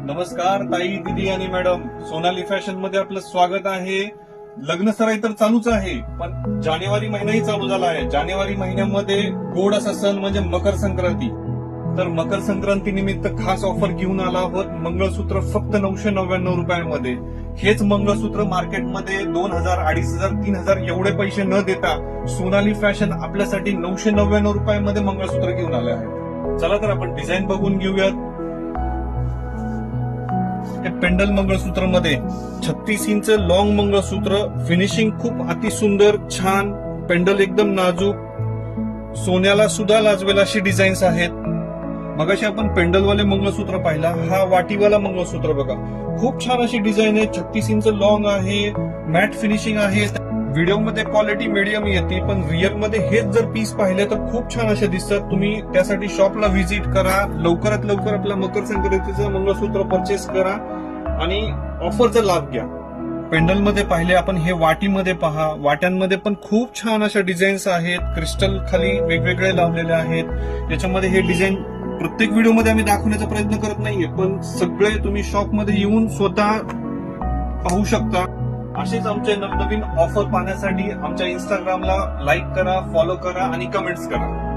नमस्कार ताई, दिदी आणि मॅडम, सोनाली फॅशन मध्ये आपलं स्वागत आहे. लग्न सराई तर चालूच आहे, पण जानेवारी महिनाही चालू झाला आहे. जानेवारी महिन्यामध्ये गोड असा सण म्हणजे मकर संक्रांती. तर मकर संक्रांती निमित्त खास ऑफर घेऊन आला आहोत. मंगळसूत्र फक्त 999 रुपयांमध्ये. हेच मंगळसूत्र मार्केटमध्ये 2000, 2500, 3000 एवढे पैसे न देता सोनाली फॅशन आपल्यासाठी 999 रुपयांमध्ये मंगळसूत्र घेऊन आले आहे. चला तर आपण डिझाईन बघून घेऊयात. हे पेंडल मंगळसूत्र मध्ये 36 इंच लॉंग मंगळसूत्र, फिनिशिंग खूप अति सुंदर, छान. पेंडल एकदम नाजूक, सोन्याला सुद्धा लाजवेल अशी डिझाईन्स आहेत. मगाशी आपण पेंडलवाले मंगळसूत्र पाहिला, हा वाटीवाला मंगळसूत्र बघा, खूप छान अशी डिझाईन आहे. 36 इंच लॉंग आहे, मॅट फिनिशिंग आहे. व्हिडिओमध्ये क्वालिटी मीडियम येते, पण रिअल मध्ये हेच जर पीस पाहिले तर खूप छान असे दिसतात. तुम्ही त्यासाठी शॉपला व्हिजिट करा, लवकरात लवकर आपला मकर संक्रांतीचं मंगळसूत्र परचेस करा आणि ऑफरचा लाभ घ्या. पेंडलमध्ये पाहिले आपण, हे वाटीमध्ये पहा, वाट्यांमध्ये पण खूप छान अशा डिझाईन्स आहेत. क्रिस्टल खाली वेगवेगळे लावलेले आहेत. याच्यामध्ये हे डिझाईन प्रत्येक व्हिडिओमध्ये आम्ही दाखवण्याचा प्रयत्न करत नाहीये, पण सगळे तुम्ही शॉपमध्ये येऊन स्वतः पाहू शकता. असेच आमचे नवनवीन ऑफर पाहण्यासाठी आमच्या इंस्टाग्रामला लाईक करा, फॉलो करा आणि कमेंट्स करा.